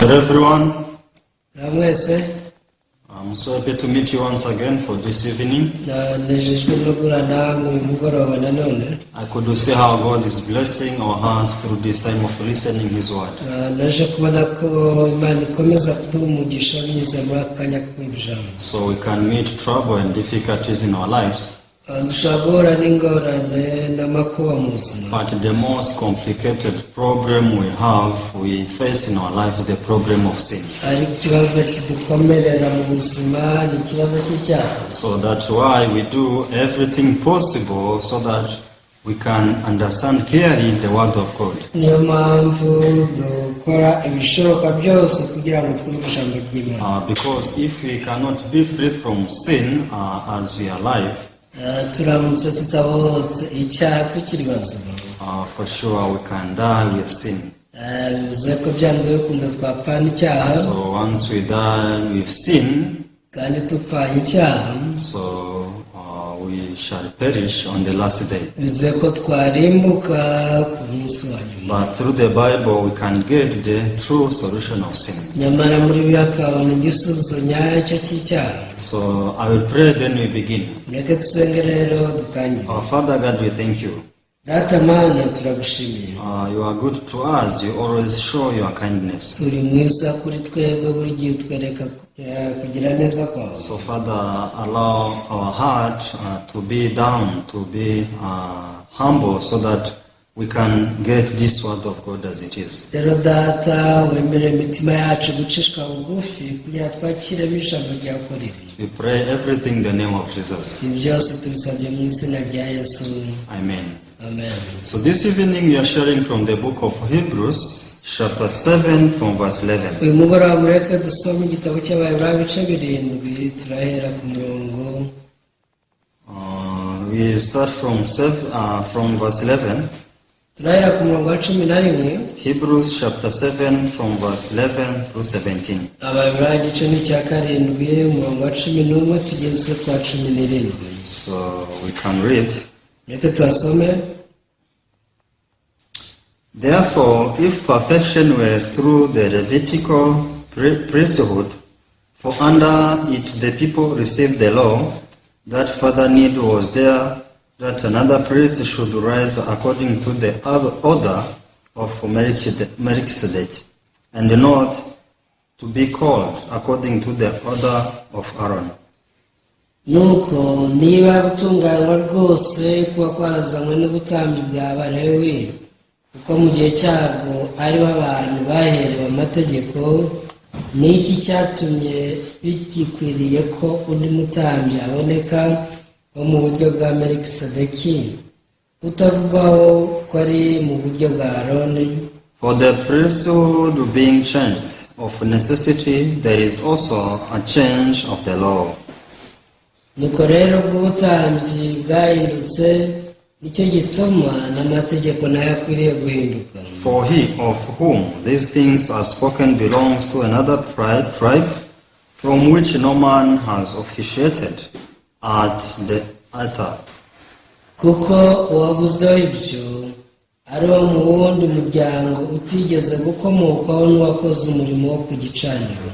Hello everyone. Namwese I'm so happy to meet you once again for this evening. nejejwe no gurana mu mugoroba nanone. I could see how God is blessing our hearts through this time of listening His word. Naje kubona ko Imana ikomeza kuduha umugisha binyuze muri akanya kumva ijambo. So we can meet trouble and difficulties in our lives. Dushobora n'ingorane n'amakuba mu buzima. But the most complicated problem we face in our lives is the problem of sin. Ari ikibazo kidukomerera mu buzima ni ikibazo cy'icyaha. So that's why we do everything possible so that we can understand clearly the word of God. Niyo mpamvu dukora ibishoboka byose kugira ngo twumve ijambo ry'Imana. Because if we cannot be free from sin as we are alive, turamutse tutabohotse icyaha tukiri bazima, for sure we can die with sin. bivuze ko byanze bikunze twapfa n'icyaha. So once we die with sin, kandi tupfanye icyaha, so we shall perish on the last day. bivuze ko twarimbuka ku munsi wa nyuma. But through the Bible we can get the true solution of sin. Nyamara muri Bibiliya tuhabona igisubizo nyacyo cy'icyaha. So I will pray, then we begin. Mureke dusenge rero dutangire. Our Father God, we thank you. Data Mana, turagushimiye. You are good to us. You always show your kindness. Uri mwiza kuri twebwe, buri gihe utwereka kugira neza kwawe. So Father, allow our heart to be down, to be humble, so that we can get this word of God as it is. Rero Data, wemere imitima yacu gucishwa bugufi kugira twakire ijambo ryawe uko riri. We pray everything in the name of Jesus. Ibi byose tubisabye mu izina rya Yesu. Amen. Amen. So this evening we are sharing from the book of Hebrews, chapter 7 from verse 11. Uyu mugoroba mureke dusome igitabo cy'Abaheburayo ibice 7, turahera ku murongo. We start from verse 11. Turahera ku murongo wa 11. Hebrews chapter 7 from verse 11 through 17. Abaheburayo igice ni cya 7, umurongo wa 11 tugeze ku wa 17. So we can read. Mureke tuhasome. Therefore, if perfection were through the Levitical priesthood, for under it the people received the law, that further need was there that another priest should rise according to the order of Melchizedek, and not to be called according to the order of Aaron. Nuko niba gutunganywa rwose kuba kwarazanywe n'ubutambyi bwa Balewi, kuko mu gihe cyabwo aribo abantu baherewe amategeko, ni iki cyatumye bigikwiriye ko undi mutambyi aboneka wo mu buryo bwa Melkisedeki, utavugwaho ko ari mu buryo bwa Aroni? For the priesthood being changed of necessity, there is also a change of the law. Nuko rero bw'ubutambyi bwahindutse, nicyo gituma n'amategeko nayo akwiriye guhinduka. For he of whom these things are spoken belongs to another tribe, from which no man has officiated at the altar. Kuko uwavuzweho ibyo ari wo mu wundi muryango utigeze gukomokwaho n'uwakoze umurimo wo ku gicaniro.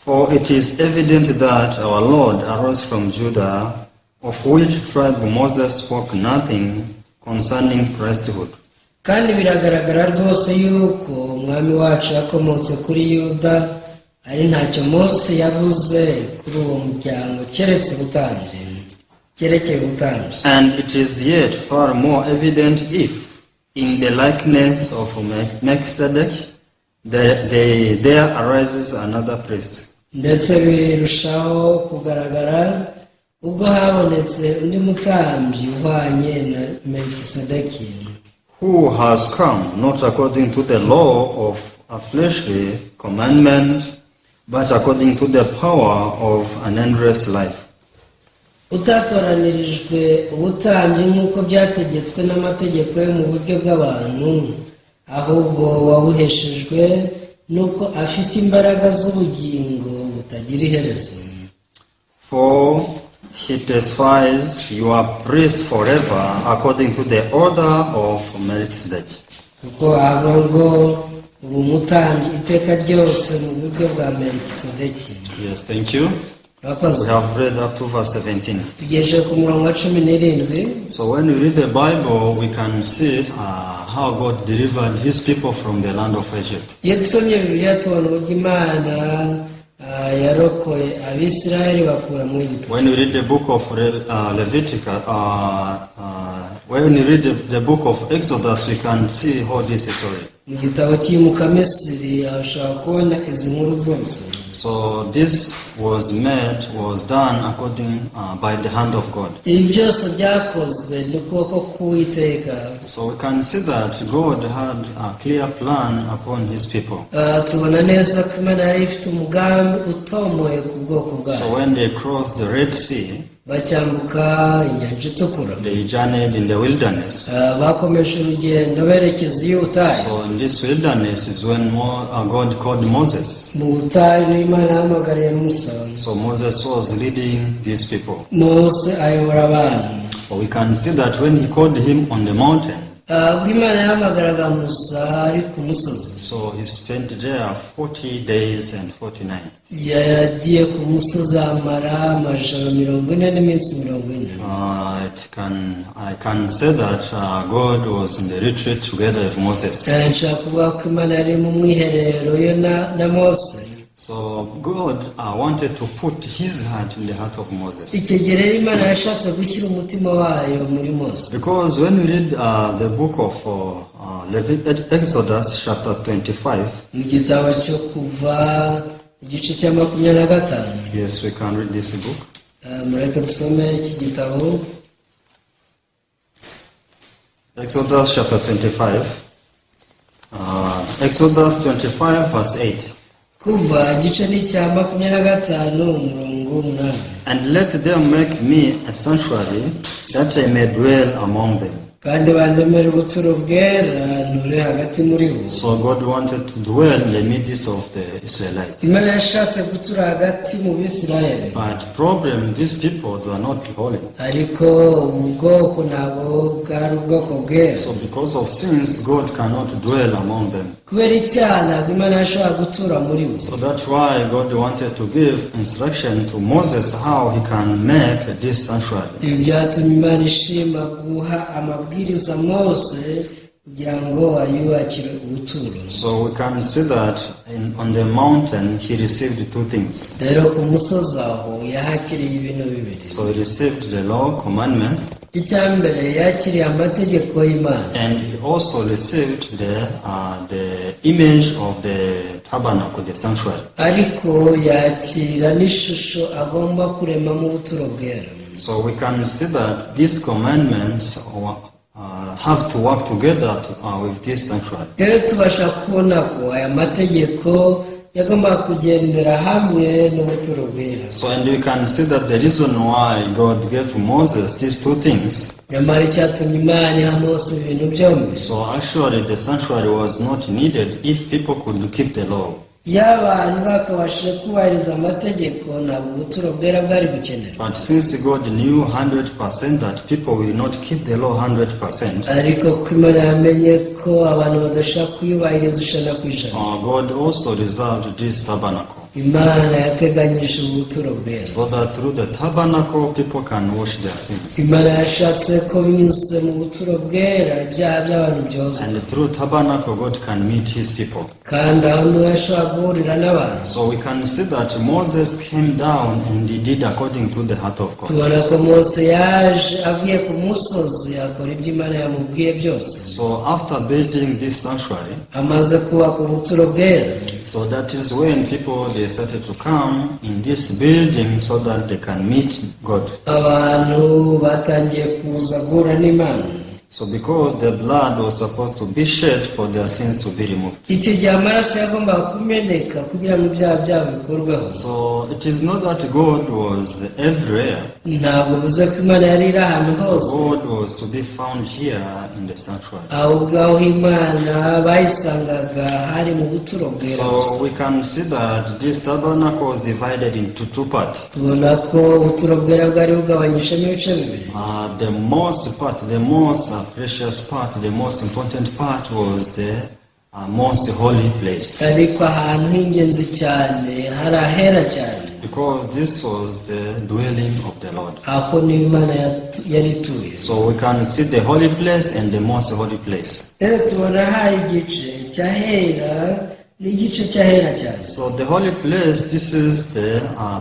For it is evident that our Lord arose from Judah, of which tribe Moses spoke nothing concerning priesthood. Kandi biragaragara rwose yuko umwami wacu yakomotse kuri Yuda, ari ntacyo Mose yavuze kuri uwo muryango kerekeye ubutambyi. And it is yet far more evident if, in the likeness of Melchizedek, there arises another priest. Ndetse birushaho kugaragara ubwo habonetse undi mutambyi uhwanye na Melkisedeki, who has come not according to the law of a fleshly commandment, but according to the power of an endless life. Utatoranirijwe ubutambyi nk'uko byategetswe n'amategeko yo mu buryo bw'abantu, ahubwo wabuheshejwe nuko afite imbaraga z'ubugingo butagira iherezo. For he testifies, you are priests forever according to the order of Melchizedek. Kuko avuga ngo ubu umutambyi iteka ryose mu buryo bwa Melikisedeki. Yes, thank you. We Murakoze. have read up to verse 17. Tugejeje ku murongo wa 17. So when we read the Bible, we can see how God delivered his people from the land of Egypt. Iyo dusomye Bibiliya tubona uburyo Imana yarokoye Abisirayeli bakura mu Egiputa. When we read the book of Leviticus, when we read the book of Exodus, we can see how this story. Mu gitabo cy'imuka Misiri ashobora kubona izi nkuru zose. So this was done according by the hand of God. Ibi byose byakozwe n'ukuboko k'Uwiteka. So we can see that God had a clear plan upon his people. Tubona neza ko Imana yari ifite umugambi utomoye ku bwoko bwayo. So when they crossed the Red Sea, bacyambuka inyanja itukura, they journeyed in the wilderness. bakomeje urugendo berekeza i Butayu. So in this wilderness is when God called Moses. Mu Butayu niho Imana yahamagariye Musa. So Moses was leading these people. Mose ayobora abantu. So we can see that when he called him on the mountain, ubwo Imana yahamagaraga Musa ari ku musozi, so he spent there 40 days and 40 nights. yagiye ku musozi amara amajoro 40 n'iminsi 40. I can say that God was in the retreat together with Moses. nshaka kuvuga ko Imana yari mu mwiherero yo na Mose. So God wanted to put his heart in the heart of Moses. Icyo gihe rero Imana yashatse gushyira umutima wayo muri Mose. Because when we read the book of Exodus chapter 25, mu gitabo cyo kuva igice cya 25, yes, we can read this book. mureke dusome iki gitabo. Exodus chapter 25. Exodus 25 verse 8. Kuva igice ni cya 25 umurongo 8. And let them make me a sanctuary, that I may dwell among them. Kandi bandemere ubuturo bwera nture hagati muri bo. So God wanted to dwell in the midst of the Israelites. Imana yashatse gutura hagati mu Bisirayeli. But problem, these people, they are not holy. Ariko ubu bwoko ntabwo bwari ubwoko bwera. So because of sins, God cannot dwell among them. Kubera icyaha ntabwo Imana yashobora gutura muri bo. So that's why God wanted to give instruction to Moses how he can make this sanctuary. Ibi byatumye Imana ishima guha amabwiriza Mose kugira ngo ayubakire ubuturo. So we can see that on the mountain he received two things. Rero ku musozi aho yahakiriye ibintu bibiri. So he received the law, commandments, icya mbere yakiriye amategeko y'Imana. and he also received the image of the tabernacle, the sanctuary. Ariko yakira n'ishusho agomba kurema mu buturo bwera. So we can see that these commandments have to work together with this sanctuary. Rero tubasha kubona ko aya mategeko yagomba kugendera hamwe n'ubuturo bwera. So and we can see that the reason why God gave Moses these two things. Nyamara icyatumye Imana iha Mose ibintu byombi. So actually the sanctuary was not needed if people could keep the law. Iyo abantu bakabashije kubahiriza amategeko ntabwo ubuturo bwera bwari gukenera. But since God knew 100% that people will not keep the law 100%, ariko ko Imana yamenye ko abantu badashaka kuyubahiriza 100%, God also reserved this tabernacle. Imana yateganyije ubuturo bwera. So that through the tabernacle people can wash their sins. Imana yashatse ko binyuze mu buturo bwera ibyaha by'abantu byozwa. And through tabernacle God can meet his people. Kandi aho niho yashobora guhurira n'abantu. So we can see that Moses came down and he did according to the heart of God. Tubona ko Mose yaje avuye ku musozi akora ibyo Imana yamubwiye byose. So after building this sanctuary, amaze kubaka ubuturo bwera, so that is when people they started to come in this building so that they can meet God. abantu batangiye kuza guhura n'Imana. So because the blood was supposed to be shed for their sins to be removed. Icyo gihe amaraso yagombaga kumeneka kugira ngo ibyaha byabo bikorweho. So it is not that God was everywhere. Ntabwo bivuze ko Imana yari iri ahantu So hose. God was to be found here in the sanctuary. ahubwo aho Imana bayisangaga hari mu buturo bwera. So we can see that this tabernacle was divided into two parts. Tubona ko ubuturo bwera bwari bugabanyijemo ibice bibiri. The most precious part, the most important part was the most holy place. ariko ahantu h'ingenzi cyane hari ahera cyane, Because this was the dwelling of the Lord. aho niho Imana yari ituye. So we can see the holy place and the most holy place. Rero tubona hari igice cy'ahera n'igice cy'ahera cyane. So the holy place, this is the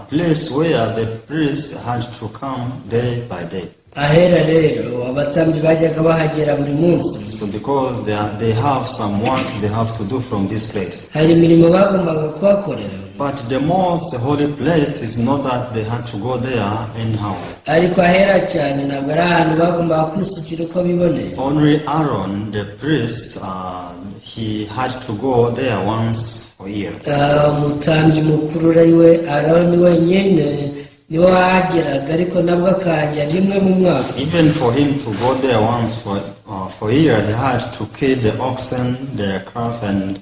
place where the priests had to come day by day. Ahera rero abatambyi bajyaga bahagera buri munsi. So because they have some works they have to do from this place. Hari imirimo bagombaga kuhakorera. But the most holy place is not that they had to go there anyhow. Ariko ahera cyane ntabwo ari ahantu bagombaga kwisukira uko biboneye. Only Aaron, the priest, he had to go there once a year. Umutambyi mukuru ari we Aroni wenyine niwe wahageraga, ariko nabwo akahajya rimwe mu mwaka. Even for him to go there once for a year, he had to kill the oxen, the calf, and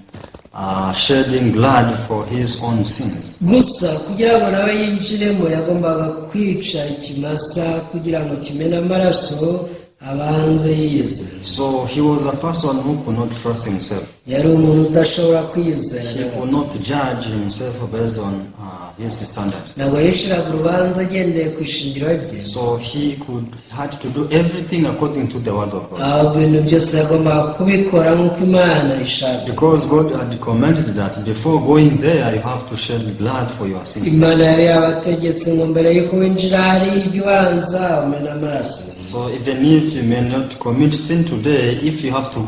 shedding blood for his own sins. Gusa kugira ngo nawe yinjiremo yagombaga kwica ikimasa kugira ngo kimene amaraso abanze yiyeze. So he was a person who could not trust himself. Yari umuntu udashobora kwizera. He could not judge himself based on his standard. Ntabwo yiciraga urubanza agendeye ku ishingiro rye. So he had to do everything according to the word of God. Ahubwo ibintu byose yagombaga kubikora nk'uko Imana ishaka. Because God had commanded that before going there you have to shed blood for your sins. Imana yari yabategetse ngo mbere yuko winjira hari ibyo ubanza umena amaraso. So even if you may not commit sin today, if you have to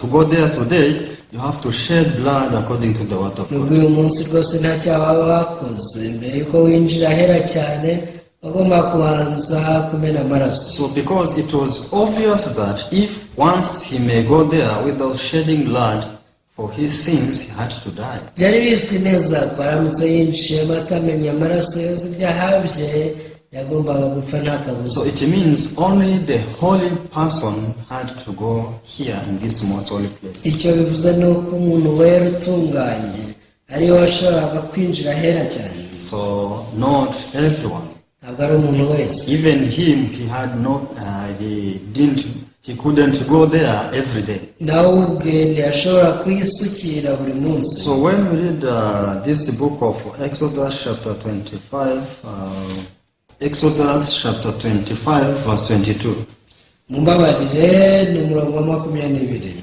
go there today, you have to shed blood according to the word of Nubwo God. uyu munsi rwose nta cyaha waba wakoze, mbere yuko winjira ahera cyane bagomba kubanza kumena amaraso. So because it was obvious that if once he may go there without shedding blood for his sins, he had to die. Byari bizwi neza ko aramutse yinjiyemo atamenye amaraso yoza ibyaha bye yagombaga gupfa nta kabuza. So it means only the holy person had to go here in this most holy place. Icyo bivuze ni uko umuntu wera utunganye ariwe washoboraga kwinjira ahera cyane. So not everyone. Ntabwo ari umuntu wese. Even him, he couldn't go there every day. Nawe ubwe ntiyashobora kuyisukira buri munsi. So when we read this book of Exodus chapter 25, Exodus chapter 25 verse 22. Mumbabarire ni umurongo wa 22.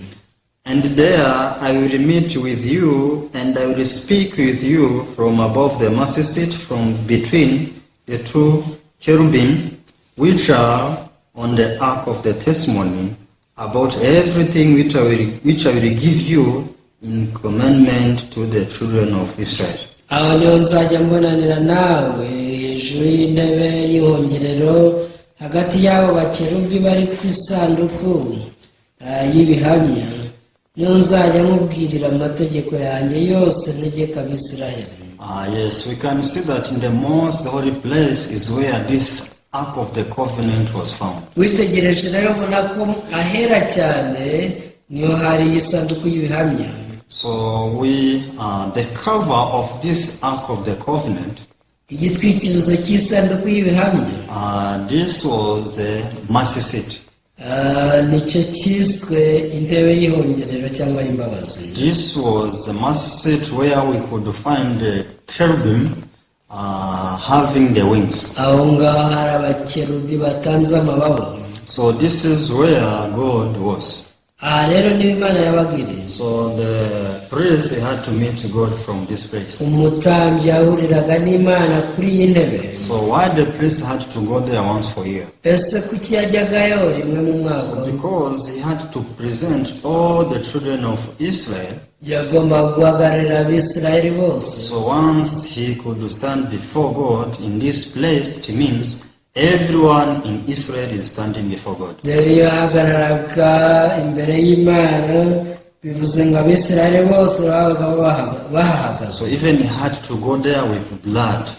And there I will meet with you, and I will speak with you from above the mercy seat, from between the two cherubim, which are on the ark of the testimony, about everything which I will give you in commandment to the children of Israel. Aho niho nzajya mbonanira nawe hejuru y'intebe y'ihongerero hagati y'abo bakerubi bari ku isanduku y'ibihamya, niho nzajya mubwirira amategeko yanjye yose ntegeka Abisirayeli. Yes, we can see that in the most holy place is where this Ark of the Covenant was found. Witegereje rero ubona ko ahera cyane niho hari isanduku y'ibihamya. So the cover of this Ark of the Covenant, Igitwikirizo cy'isanduku y'ibihamya, this was the mercy seat. nicyo cyiswe intebe y'ihongerero cyangwa y'imbabazi. This was the mercy seat where we could find the cherubim having the wings. Aho ngaho hari abakerubi batanze amababa. So this is where God was. Aha rero niho Imana yabagiriye. So the priest had to meet God from this place. Umutambyi yahuriraga n'Imana kuri iyi ntebe. So why the priest had to go there once for a year? Ese kuki yajyagayo rimwe mu mwaka? Because he had to present all the children of Israel. Yagomba guhagararira Abisirayeli bose. So once he could stand before God in this place, it means everyone in Israel is standing before God. Rero iyo yahagararaga imbere y'Imana bivuze ngo Abisirayeli bose babaga bahahagaze. So even he had to go there with blood.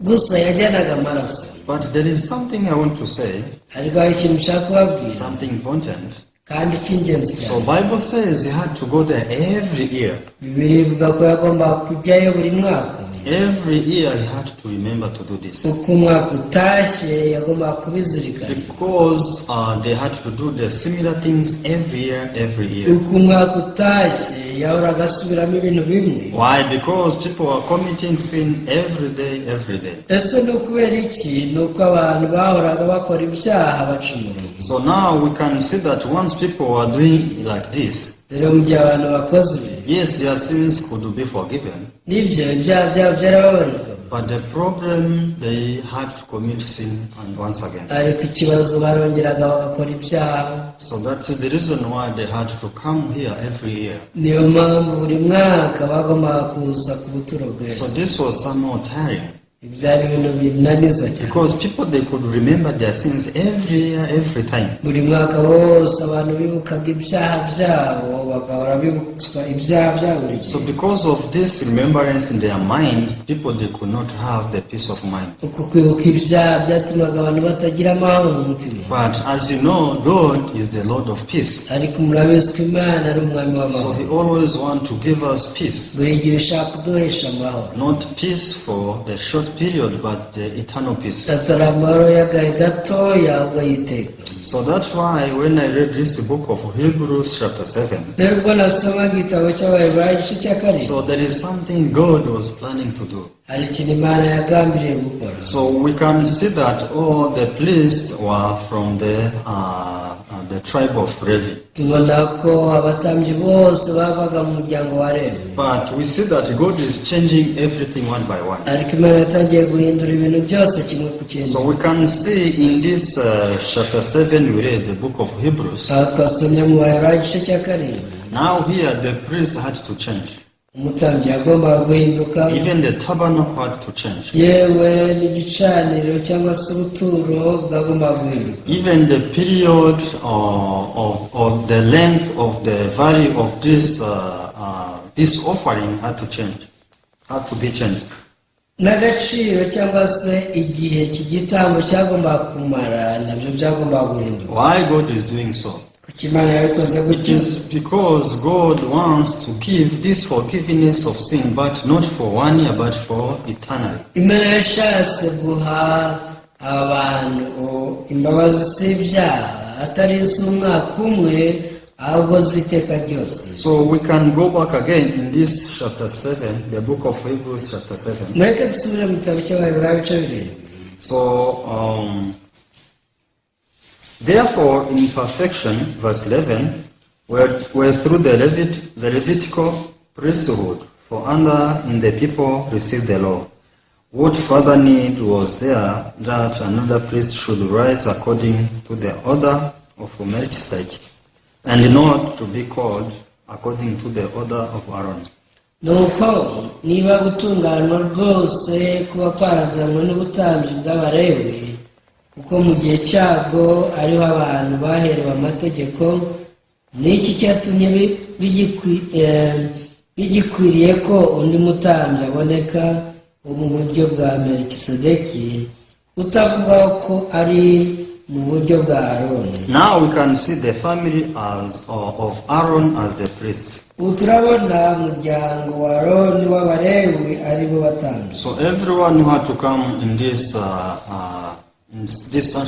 Gusa yajyanaga amaraso. But there is something I want to say, Ariko hari ikintu nshaka kubabwira something important. kandi cy'ingenzi So cyane. Bible says he had to go there every year. Bibiliya ivuga ko yagomba kujyayo buri mwaka. Every year he had to remember to do this. uko umwaka utashye yagombaga kubizirikana, Because they had to do the similar things every year. uko umwaka utashye yahoraga asubiramo ibintu bimwe. Why? Because people were committing sin every day. Ese ni ukubera iki? Ni uko abantu bahoraga bakora ibyaha bacumura. So now we can see that once people were doing like this, Rero mu gihe abantu bakoze ibi, yes, their sins could be forgiven, n'ibyo ibyaha byabo byarababarirwaga, but the problem, they had to commit sin and once again. ariko ikibazo barongeraga bagakora ibyaha. So that is the reason why they had to come here every year. Niyo mpamvu buri mwaka bagombaga kuza ku buturo bwera. So this was somehow tiring, Ibyari ibintu binaniza cyane, because people, they could remember their sins every year, every time. buri mwaka wose abantu bibukaga ibyaha byabo, bagahora bibutswa ibyaha bya buri So gihe. because of this remembrance in their mind, people, they could not have the peace of mind. Uko kwibuka ibyaha byatumaga abantu batagira amahoro mu mutima. But as you know, God is the Lord of peace. Ariko murabizi ko Imana ari umwami So w'amahoro, he always wants to give us peace. buri gihe ushaka kuduhesha amahoro, Not peace for the short period, but the eternal peace. atari amahoro y'agahe gatoya ahubwo yiteka. So that's why when I read this book of Hebrews chapter 7, Rero ubwo nasomaga igitabo cy'Abaheburayo igice cya karindwi, so there is something God was planning to do. hari ikintu Imana yagambiriye gukora. So we can see that all the priests were from the tribe of Levi. Tubona ko abatambyi bose bavaga mu muryango wa Lewi, But we see that God is changing everything one by one. ariko Imana yatangiye guhindura ibintu byose kimwe ku kindi. So we can see in this chapter 7, we read the book of Hebrews. Aho twasomye mu Baheburayo igice cya karindwi, Now here the priest had to change. umutambyi yagombaga guhinduka, Even the tabernacle had to change. yewe n'igicaniro cyangwa se ubuturo bwagombaga guhinduka. Even the period or the length of the value of this offering had to change, had to be changed. N'agaciro cyangwa se igihe iki gitambo cyagombaga kumara nabyo byagombaga guhinduka. Why God is doing so? Kuki Imana yabikoze It gutyo? is because God wants to give this forgiveness of sin, but not for 1 year, but for eternally. Imana yashatse guha abantu imbabazi z'ibyaha atari iz'umwaka umwe, ahubwo z'iteka ryose. So we can go back again in this chapter 7, the book of Hebrews chapter 7. Mureke dusubire mu gitabo cy'Abaheburayo ibice birindwi. So, therefore, in perfection, verse 11, were through the Levitical priesthood, for under in the people received the law. What further need was there that another priest should rise according to the order of Melchizedek, and not to be called according to the order of Aaron? Nuko niba gutunganywa rwose kuba kwarazanywe n'ubutambyi bw'Abalewi, kuko mu gihe cyabwo ariho abantu baherewe amategeko, n'iki cyatumye bigikwiriye ko undi mutambyi aboneka wo mu buryo bwa Melikisedeki, utavuga ko ari mu buryo bwa Aroni. Now we can see the family of Aaron as the priest. Ubu turabona umuryango wa Aroni w'Abalewi ari bo batambyi. So everyone who had to come in this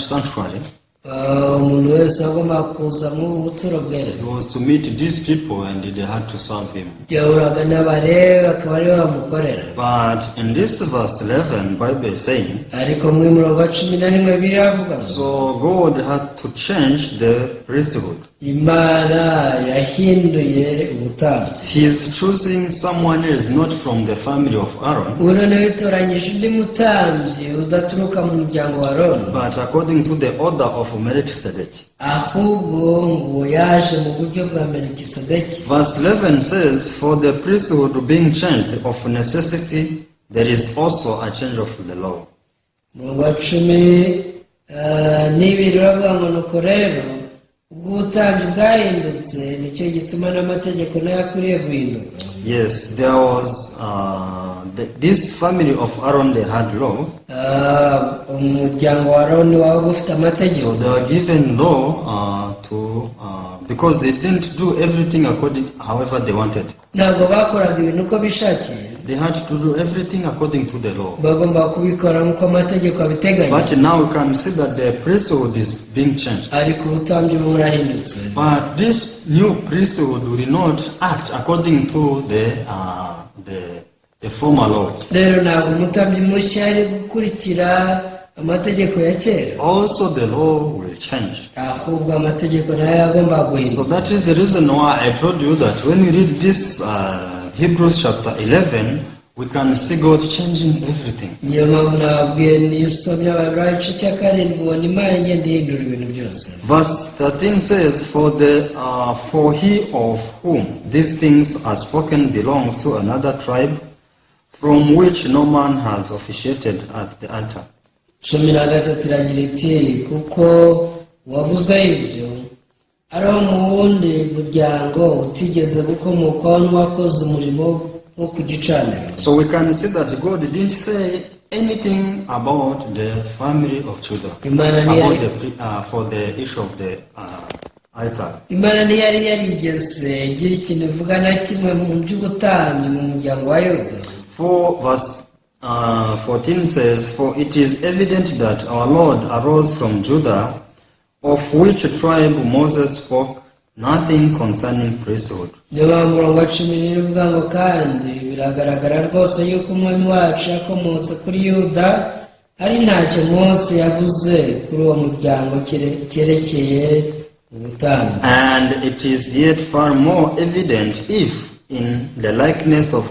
sanctuary, Umuntu wese agomba kuza mu buturo bwera, it was to meet these people and they had to serve him. yahuraga n'Abalewi akaba aribo bamukorera. But in this verse 11, Bible is saying, Ariko mu murongo wa 11 biravuga ngo so God had to change the priesthood. Imana yahinduye ubutambyi. He is choosing someone else, not from the family of Aaron, Ubu noneho yitoranyije undi mutambyi udaturuka mu muryango wa Aroni, but according to the order of Melchizedek. ahubwo ngo yaje mu buryo bwa Melikisedeki. Verse 11 says, for the priesthood being changed of necessity, there is also a change of the law. Umurongo wa 12 uravuga ngo nuko rero ubwo ubutambyi bwahindutse, nicyo gituma n'amategeko nayo akwiriye guhinduka. Yes, there was this family of Aaron, they had law. Umuryango wa Aroni wabaga ufite So amategeko, they were given law because they didn't do everything according however they wanted. ntabwo bakoraga ibintu uko bishakiye, they had to do everything according to the law. bagomba kubikora nk'uko amategeko abiteganya, But now we can see that the priesthood is being changed. ariko ubutambyi burahindutse. But this new priesthood will not act according to the former law. Rero ntabwo umutambyi mushya ari gukurikira amategeko ya kera, Also the law will change. ahubwo amategeko nayo agomba So guhinduka. that is the reason why I told you that when we read this Hebrews chapter 11, we can see God changing everything. niyo mpamvu nababwiye niyo usomye Abaheburayo igice cya karindwi ubona Imana igenda ihindura ibintu byose. Verse 13 says, For he of whom these things are spoken belongs to another tribe, from which no man has officiated at the altar. 13 iragira iti kuko uwavuzweho ibyo ari wo mu wundi muryango utigeze gukomokwaho n'uwakoze umurimo wo ku gicaniro. So we can see that God didn't say anything about the family of Judah, for the issue of the altar. Imana ntiyari yarigeze igira ikintu ivuga na kimwe mu by'ubutambyi mu muryango wa Yuda. For verse 14 says, For it is evident that our Lord arose from Judah, of which tribe Moses spoke nothing concerning priesthood. Niyo mpamvu umurongo wa 10 uvuga ngo kandi biragaragara rwose yuko umwami wacu yakomotse kuri Yuda, ari ntacyo Mose yavuze kuri uwo muryango cyerekeye ubutambyi. And it is yet far more evident if, in the likeness of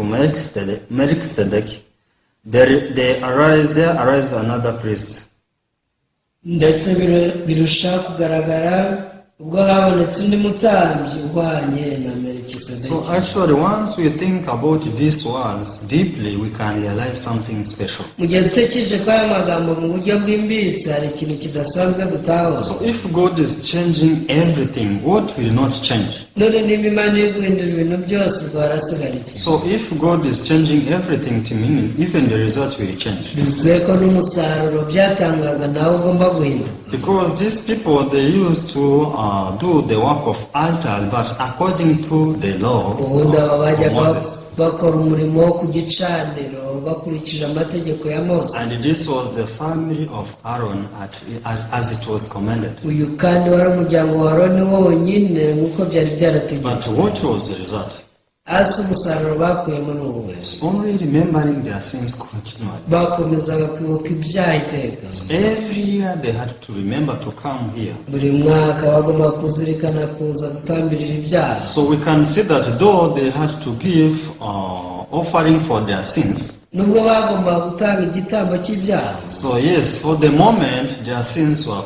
Melchizedek, there arise another priest. Ndetse birusha kugaragara ubwo habonetse undi mutambyi uhwanye na Melchizedeki. So actually, once we think about these words deeply, we can realize something special. Mu gihe dutekereje ko aya magambo mu buryo bwimbitse hari ikintu kidasanzwe dutahura. So if God is changing everything, what will not change? None niba Imana yo guhindura ibintu byose ubwo harasigara iki? So if God is changing everything, to mean even the result will change. Bivuze ko n'umusaruro byatangaga nawe ugomba guhinduka. Because these people, they used to do the work of altar, but according to the law ubundi aba of bajyaga Moses. bakora umurimo wo ku gicaniro bakurikije amategeko ya Mose. And this was the family of Aaron as it was commanded. Uyu kandi wari umuryango wa Aroni wonyine nk'uko byari byarategetswe. But what was the result? Hasi umusaruro bakuyemo n'ubuhe? It's only remembering their sins continually. Bakomezaga kwibuka ibyaha iteka. Every year they had to remember to come here. Buri mwaka bagomba kuzirikana kuza gutambirira ibyaha. So we can see that though they had to give offering for their sins, nubwo bagomba gutanga igitambo cy'ibyaha. So yes, for the moment their sins were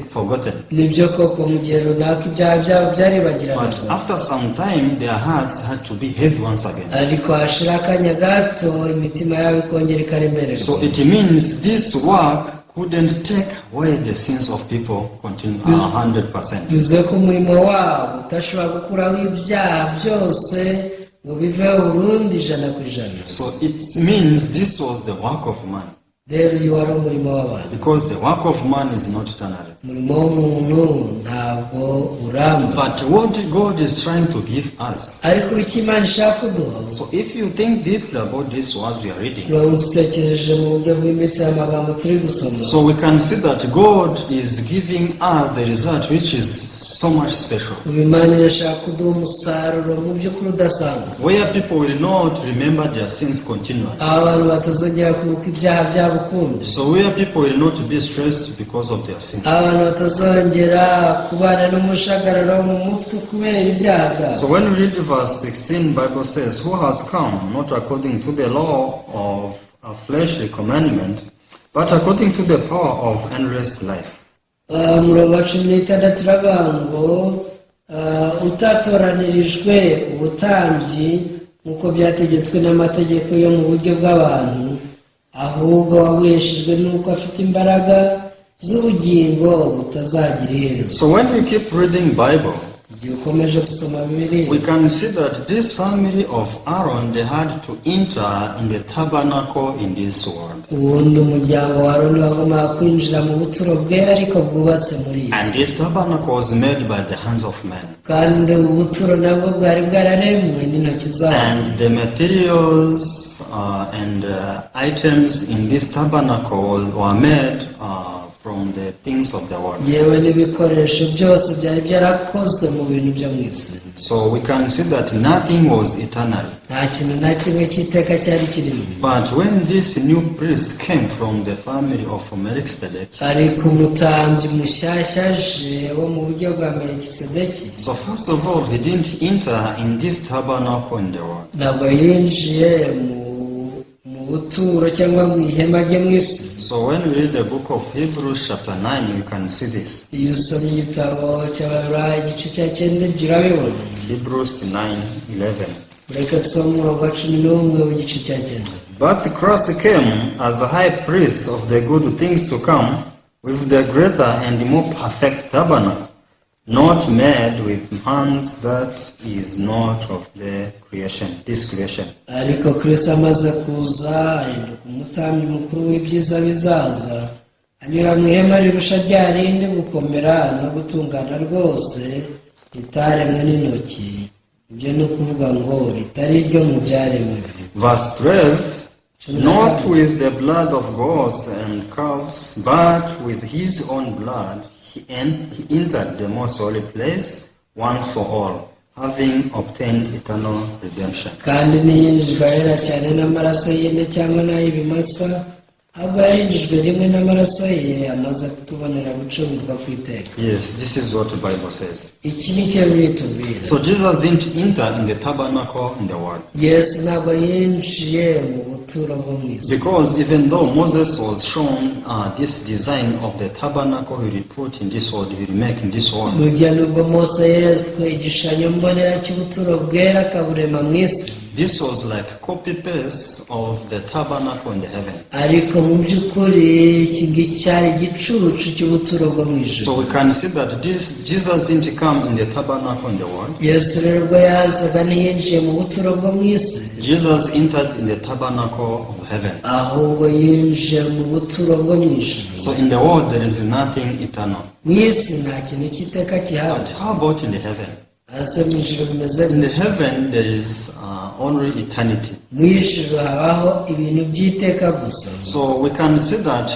forgotten. Nibyo koko mu gihe runaka ibyaha byabo byaribagiranaga. But after some time their hearts had to be heavy once again. Ariko hashira akanya gato imitima yabo ikongera ikaremererwa. So it means this work couldn't take away the sins of people continue 100%. Bivuze ko umurimo wabo utashobora gukuraho ibyaha byose ngo biveho burundu 100%. So it means this was the work of man. Rero uyu wari umurimo w'abantu. Because the work of man is not eternal. Umurimo w'umuntu ntabwo uramba. But what God is trying to give us. Ariko icyo Imana ishaka kuduha. So if you think deeply about this words we are reading. Utekereje mu buryo bwimbitse amagambo turi gusoma. So we can see that God is giving us the result which is so much special. Imana irashaka kuduha umusaruro mu by'ukuri udasanzwe. Where people will not remember their sins continually. Abantu batazongera kwibuka ibyaha byabo ukundi. So where people will not be stressed because of their sins. Abantu batazongera kubana n'umushagararo mu mutwe kubera ibyaha byabo. So when we read verse 16, Bible says, Who has come not according to the law of a fleshly commandment, but according to the power of endless life. Murongo wa 16 turavuga ngo utatoranirijwe ubutambyi nk'uko byategetswe n'amategeko yo mu buryo bw'abantu, ahubwo wabweshejwe n'uko afite imbaraga z'ubugingo butazagira iherezo. So when we keep reading Bible, we can see that this family of Aaron, they had to enter in the tabernacle in this world. ubundi umuryango wa Aroni wagombaga kwinjira mu buturo bwera ariko bwubatse muri iyi And si. this tabernacle was made by the hands of men. kandi ubuturo nabwo bwari bwararemwe n'intoki zabo. And the materials and items in this tabernacle were made from the things of the world. yewe n'ibikoresho byose byari byarakozwe mu bintu byo mu isi. So we can see that nothing was eternal. nta kintu na kimwe cy'iteka cyari kirimo. But when this new priest came from the family of Melchizedek, ariko umutambyi mushyashya aje wo mu buryo bwa Melikisedeki, so first of all, he didn't enter in this tabernacle in the world. ntabwo yinjiye mu buturo cyangwa mu ihema rye mu isi. So when we read the book of Hebrews chapter 9, you can see this. iyo usomye igitabo cy'Abaheburayo igice cya 9 ibyo urabibona. Hebrews 9:11. reka tusome umurongo wa 11 w'igice cya 9. But Christ came as a high priest of the good things to come, with the greater and more perfect tabernacle, not made with hands, that is not of the creation, this creation. ariko Kristo amaze kuza ahinduka umutambyi mukuru w'ibyiza bizaza, anyura mu ihema rirusha rya rindi gukomera no gutungana rwose, ritaremwe n'intoki. ibyo ni ukuvuga ngo ritari ryo mu byaremwe. Verse 12, not with the blood of goats and calves, but with his own blood, he entered the most holy place once for all, having obtained eternal redemption. kandi ntiyinjijwe ahera cyane n'amaraso y'ihene cyangwa n'ay'ibimasa, ahubwo yarinjijwe rimwe n'amaraso ye, amaze kutubonera gucungurwa ku iteka. Yes, this is what the Bible says. iki ni cyo bitubwira. So Jesus didn't enter in the tabernacle in the world. yesu ntabwo yinjiye mu buturo bwo mu isi. Because even though Moses was shown this design of the tabernacle he will put in this world, he will make in this world. burya nubwo mose yeretswe igishushanyo mbonera cy'ubuturo bwera akaburema mu isi, This was like copy-paste of the tabernacle in the heaven. ariko mu by'ukuri iki ngiki cyari igicucu cy'ubuturo bwo mu ijuru. So we can see that Jesus didn't come in the tabernacle in the world. yesu rero ubwo yazaga ntiyinjiye mu buturo bwo mu isi, Jesus entered in the tabernacle of heaven. ahubwo yinjiye mu buturo bwo mu ijuru. So in the world there is nothing eternal. mu isi nta kintu cy'iteka kihaba. But how about in the heaven? hasi mu ijuru bimeze In the gutya. heaven there is only eternity. mu ijuru habaho ibintu by'iteka gusa. So we can see that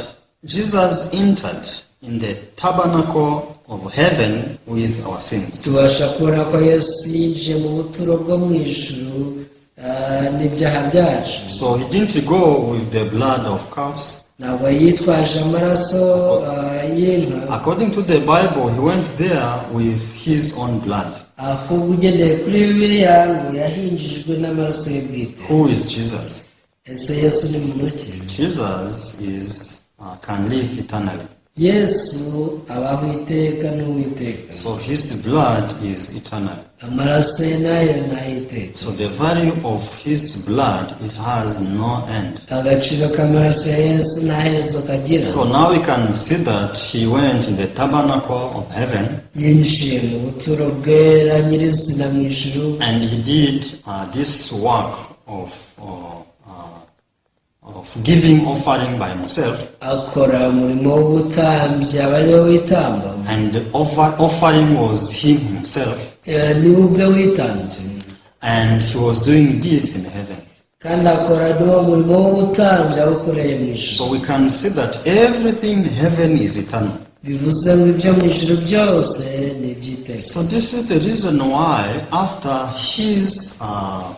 Jesus entered in the tabernacle of heaven with our sins. tubasha kubona ko yesu yinjiye mu buturo bwo mu ijuru n'ibyaha byacu. So he didn't go with the blood of cows. ntabwo yitwaje amaraso y'inka, According to the Bible, he went there with his own blood. ahubwo ugendeye kuri bibiliya ngo yahinjijwe n'amaraso ye bwite. Who is Jesus? ese yesu ni muntu ki? Jesus can live eternally. yesu abaho iteka n'uwiteka, So his blood is eternal. amaraso ye nayo ni ay'iteka. So the value of his blood, it has no end. agaciro k'amaraso ya yesu nta herezo kagira. So now we can see that he went in the tabernacle of heaven yinjiye mu buturo bwera nyirizina mu ijuru, and he did this work of giving offering by himself. akora umurimo w'ubutambyi aba ariwe witamba. And the offering was him himself. ni ubwe witambye, And he was doing this in heaven. kandi akora n'uwo murimo w'ubutambyi awukoreye mu ijuru. So we can see that everything in heaven is eternal. bivuze ngo ibyo mu ijuru byose ni iby'iteka. So this is the reason why after his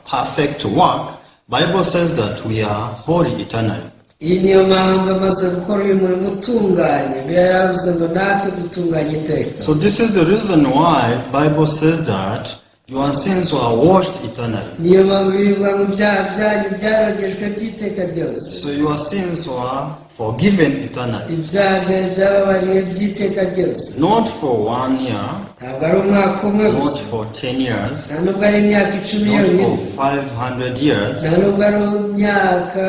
perfect work, Bible says that we are holy eternally. iyi niyo mpamvu amaze gukora uyu murimo utunganye, biba yaravuze ngo natwe dutunganye iteka. So this is the reason why Bible says that your sins were washed eternally. niyo mpamvu bivuga ngo ibyaha byanyu byarogejwe by'iteka ryose. So your sins were forgiven eternally. ibyaha byanyu byababariwe by'iteka ryose. Not for 1 year, ntabwo ari umwaka umwe not gusa, for 10 years, nta nubwo ari imyaka 10 not yonyine, for 500 years. nta nubwo ari imyaka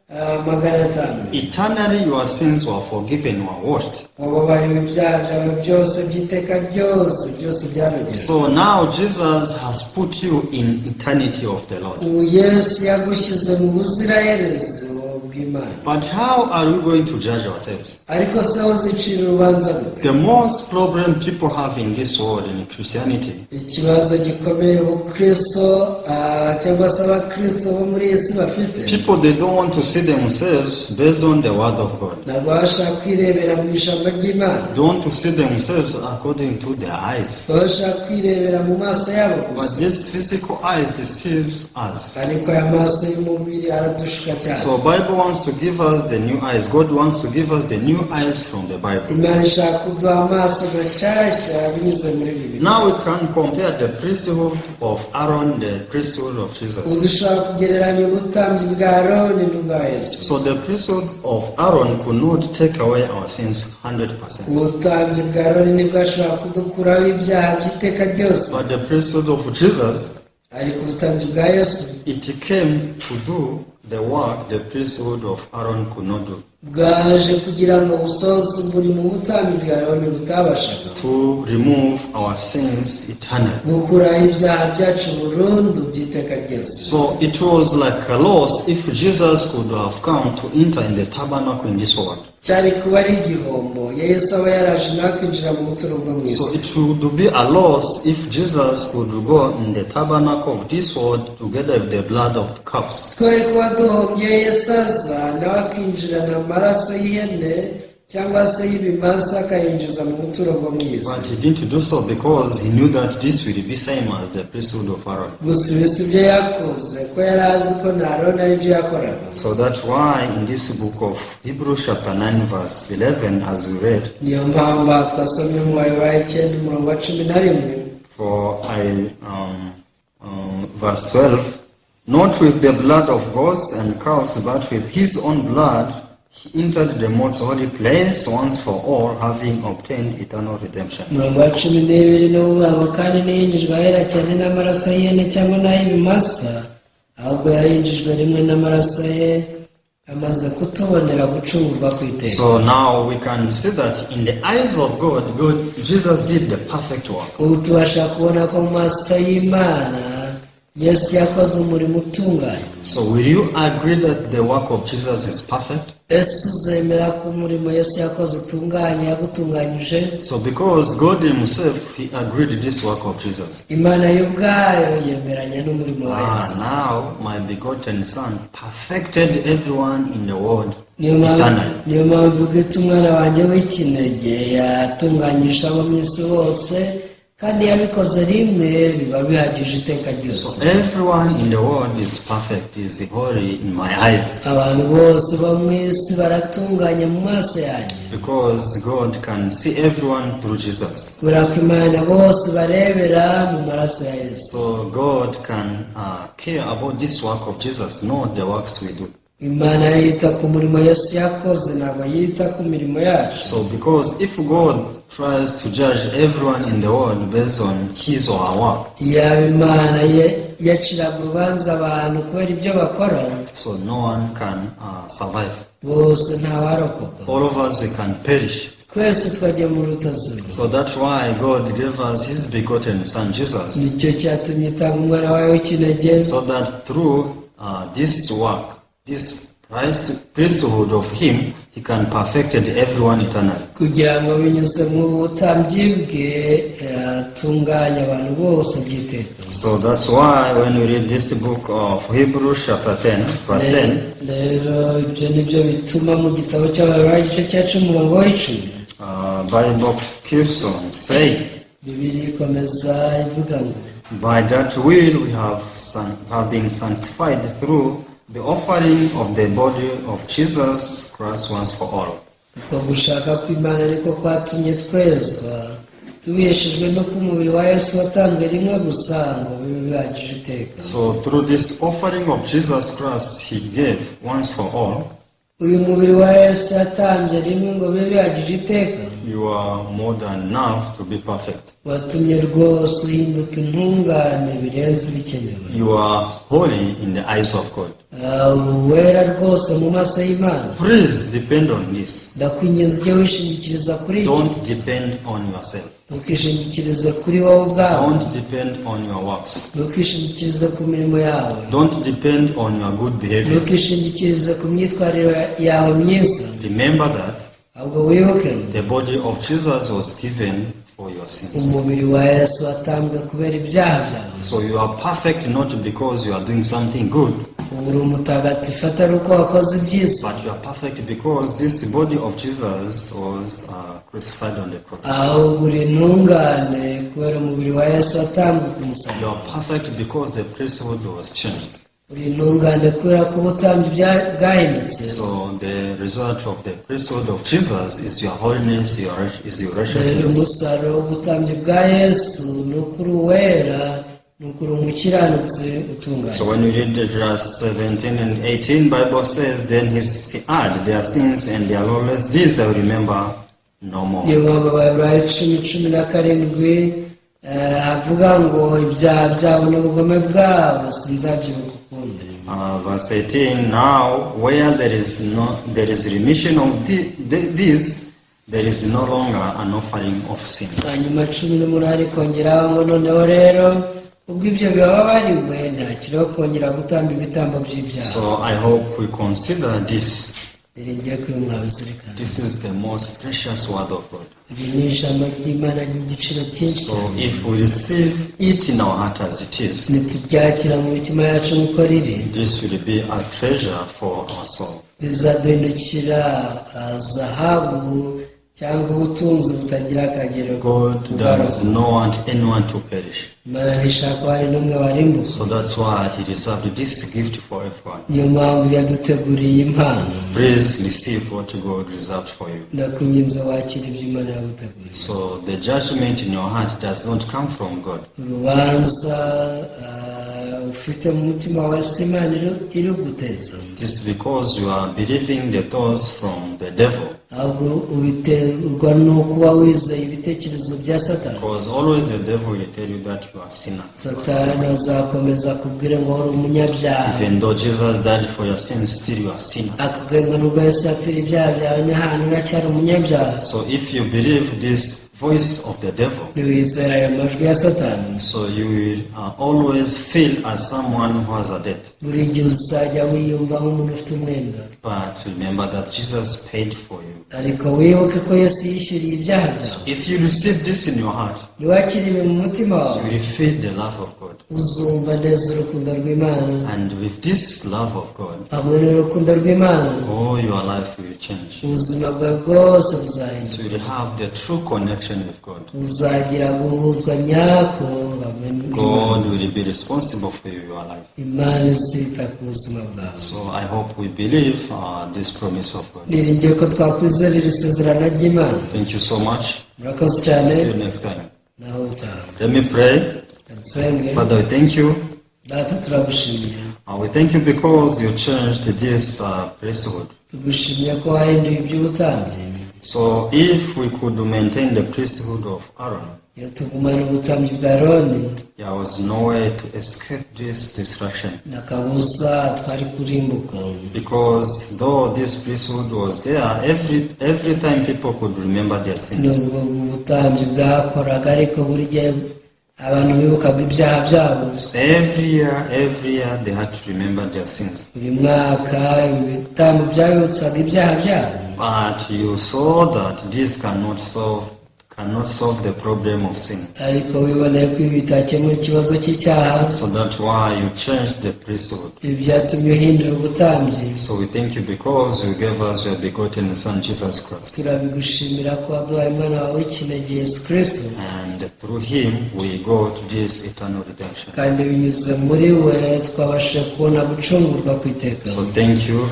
500. Eternally your sins were forgiven, were washed. wababariwe ibyaha byawe byose by'iteka ryose, byose byarogejwe. So now Jesus has put you in eternity of the Lord. ubu yesu yagushyize mu buziraherezo bw'Imana. But how are we going to judge ourselves? Ariko se aho zicira urubanza gute? The most problem people have in this world in Christianity Ikibazo gikomeye ubukristo cyangwa se abakristo bo muri iyi si bafite, people, they don't want to see themselves based on the word of God. ntabwo bashaka kwirebera mu ijambo ry'Imana, They want to see themselves according to their eyes. bashaka kwirebera mu maso yabo But gusa. this physical eyes deceives us. Ariko aya maso y'umubiri aradushuka cyane. So Bible wants to give us the new eyes. God wants to give us the new eyes from the Bible. Imana ishaka kuduha amaso mashyashya binyuze muri Bibiliya. Now we can compare the priesthood of Aaron, the priesthood of Jesus. ubu dushobora kugereranya ubutambyi bwa Aroni n'ubwa Yesu. So the priesthood of Aaron could not take away our sins 100%. Ubutambyi bwa Aroni nibwo ashobora kudukuraho ibyaha by'iteka ryose, But the priesthood of Jesus, ariko ubutambyi bwa Yesu it came to do the work the priesthood of Aaron could not do. bwaje kugira ngo busohoze umurimo ubutambyi bwa Aroni butabashaga, To remove our sins eternally. gukuraho ibyaha byacu burundu by'iteka ryose. So it was like a loss if Jesus could have come to enter in the tabernacle in this world. cyari kuba ari igihombo iyo Yesu aba yaraje nawe kwinjira mu buturo bwo mu So isi. it would be a loss if Jesus could go in the tabernacle of this world together with the blood of the calves. twari kuba duhombye iyo Yesu aza nawe akinjirana amaraso y'ihene cyangwa se y'ibimasa akayinjiza mu buturo bwo mu isi. But he didn't do so because he knew that this will be same as the priesthood of Aaron. gusa ibi si byo yakoze, ko yari azi ko na Aroni ari byo yakoraga. So that's why in this book of Hebrews chapter 9 verse 11 as we read, niyo mpamvu aha twasomye mu Baheburayo 9 umurongo wa 11, for verse 12, not with the blood of goats and calves, but with his own blood he entered the most holy place once for all, having obtained eternal redemption. umurongo wa 12 ni uvuga kandi ntiyinjijwe ahera cyane n'amaraso y'ihene cyangwa n'ay'ibimasa, ahubwo yayinjijwe rimwe n'amaraso ye amaze kutubonera gucungurwa ku iteka. So now we can see that in the eyes of God, Jesus did the perfect work. ubu tubasha kubona ko mu maso y'Imana Yesu yakoze umurimo utunganye. So will you agree that the work of Jesus is perfect? Ese uzemera ko umurimo Yesu yakoze utunganye, yagutunganyije? So because God himself, he agreed this work of Jesus. Imana yo ubwayo yemeranya n'umurimo wa Yesu. Now my begotten son perfected everyone in the world niyo eternally. mpamvu bwite umwana wanjye w'ikinege yatunganyisha abo mu isi bose, kandi yabikoze rimwe biba bihagije iteka ryose. So everyone in the world is perfect, is holy in my eyes. abantu bose bo mu isi baratunganye mu maso yanjye, Because God can see everyone through Jesus. kubera ko Imana bose barebera mu maraso ya Yesu. So God can care about this work of Jesus, not the works we do. Imana yita ku murimo Yesu yakoze, ntabwo yita ku mirimo yacu. So because if God tries to judge everyone in the world based on his or her work, yaba Imana yaciraga urubanza abantu kubera ibyo bakora, so no one can survive. bose ntawarokoka, All of us, we can perish. twese twajya mu rutazima. So that's why God gave us his begotten son Jesus, nicyo cyatumye itanga umwana wawe w'ikinege, so that through this work, this priesthood of him, he can perfect everyone eternally. kugira ngo binyuze mu butambyi bwe atunganye abantu bose by'iteka. So that's why when we read this book of Hebrews chapter 10, verse 10, rero ibyo nibyo bituma mu gitabo cy'Abaheburayo igice cya 10 umurongo wa 10, Bible keeps on saying, Bibiliya ikomeza ivuga ngo by that will we have been sanctified through the offering of the body of Jesus Christ once for all. uko gushaka kw'Imana niko kwatumye twezwa, tubeshejwe no ku mubiri wa Yesu watanzwe rimwe gusa ngo bibe bihagije iteka. So through this offering of Jesus Christ, he gave once for all, uyu mubiri wa Yesu yatanze rimwe ngo bibe bihagije iteka, you are more than enough to be perfect. watumye rwose uhinduka intungane birenze ibikenewe. You are holy in the eyes of God. uwera rwose mu maso y'Imana. Please depend on this. ndakwinginze ujye wishingikiriza kuri iki. Don't depend on yourself. ntukishingikirize kuri wowe ubwawe, Don't depend on your works. ntukishingikirize ku mirimo yawe, Don't depend on your good behavior. ntukishingikirize ku myitwarire yawe myiza, Remember that ahubwo wibuke the body of Jesus was given for your sins. umubiri wa Yesu watambwe kubera ibyaha byawe. So you are perfect not because you are doing something good, ubu uri umutagatifu atari uko wakoze ibyiza, but you are perfect because this body of Jesus was crucified on the cross. ahubwo uri intungane kubera umubiri wa Yesu watambwe ku musaraba. You are perfect because the priesthood was changed. uri intungane kubera ko ubutambyi bwahindutse. So the result of the priesthood of Jesus is your holiness, is your rero righteousness. umusaruro w'ubutambyi bwa Yesu ni ukuri uwera, ni ukuri umukiranutsi utunganye. So when we read verse 17 and 18, Bible says, then he had their sins and their lawless deeds I will remember no more. niyo mpamvu Abaheburayo 10:17 havuga ngo ibyaha byabo n'ubugome bwabo sinzabyibuka ukundi. Verse 18, now where there is remission of these, there is no longer an offering of sin. hanyuma 18 kongeraho ngo noneho rero ubwo ibyo bibabariwe ntakiriho kongera gutamba ibitambo by'ibyaha. So I hope we consider this. biringiye ko uyu mwabizirikana. This is the most precious word of God. iri ni ijambo ry'Imana ry'igiciro cyinshi So cyane. if we receive it in our heart as it is, nituryakira mu mitima yacu nk'uko riri, this will be a treasure for our soul. rizaduhindukira zahabu cyangwa ubutunzi butagira akagero. God does not want anyone to perish. Imana ntishaka ko hari n'umwe warimbuka. So that's why he reserved this gift for everyone. niyo mpamvu yaduteguriye impano. Please receive what God reserved for you. ndakwinginze wakira ibyo Imana yaguteguriye. So the judgment in your heart does not come from God. urubanza ufite mu mutima wawe si Imana iruguteza, It is because you are believing the thoughts from the devil. ahubwo ubiterwa no kuba wizeye ibitekerezo bya Satani. Because always the devil will tell you that you are sinner. Satani azakomeza akubwire ngo uri umunyabyaha, Even though Jesus died for your sins, still you are sinner. akubwira ngo nubwo Yesu yapfira ibyaha byawe n'ahantu uracyari umunyabyaha. So if you believe this voice of the devil, niwizera ayo majwi ya Satani, so you will always feel as someone who has a debt. buri gihe uzajya wiyumva nk'umuntu ufite umwenda. But remember that Jesus paid for you. ariko wibuke ko Yesu yishyuriye ibyaha byawe. If you receive this in your heart, niwakira ibi mu mutima you wawe, will feel the love of God. uzumva neza urukundo rw'Imana. And with this love of God, hamwe n'urukundo rw'Imana, all your life will change. ubuzima bwawe bwose So buzahinduka. you will have the true connection with God. uzagira guhuzwa nyako hamwe God n'Imana. will be responsible for your life. Imana izita ku buzima bwawe. So I hope we believe this promise of God. niringiye ko twakwizera iri sezerano ry'Imana. Thank you so much. murakoze cyane. See you next time. naho utaha. Let me pray. nsenge. Father, we thank you. data turagushimiye. We thank you because you changed this priesthood. tugushimiye ko wahinduye iby'ubutambyi. So if we could maintain the priesthood of Aaron, iyo tugumana ubutambyi bwa Aroni, there was no way to escape this destruction. nakabuza twari kurimbuka. Because though this priesthood was there, every time people could remember their sins. nubwo ubutambyi bwakoraga, ariko buri gihe abantu bibukaga ibyaha byabo. So every year they had to remember their sins. buri mwaka ibitambo byabibutsaga ibyaha byabo. But you saw that this cannot solve the problem of sin. ariko wiboneye ko ibi bitakemura ikibazo cy'icyaha. So that's why you changed the priesthood. ibi byatumye uhindura ubutambyi. So we thank you because you gave us your begotten Son Jesus Christ. turabigushimira ko waduhaye umwana wawe w'ikinege Yesu Kristo, And through him we got this eternal redemption. kandi binyuze muri we twabashije kubona gucungurwa ku iteka. So thank you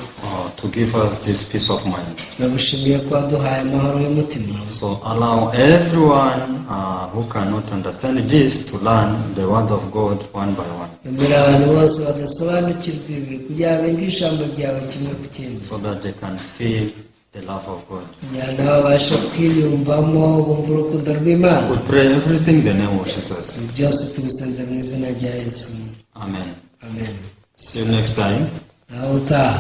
to give us this peace of mind. turagushimiye ko waduhaye amahoro y'umutima. So allow everyone who cannot understand this to learn the word of God one by one, mbere abantu bose badasobanukirwa ibi kugira ngo bige ijambo ryawe kimwe ku kindi, so that they can feel the love of God. kugira ngo babashe kwiyumvamo bumva urukundo rw'Imana. We pray everything in the name of Jesus. ibi byose tubisenze mu izina rya Yesu. Amen. amen. See you next time. naho utaha.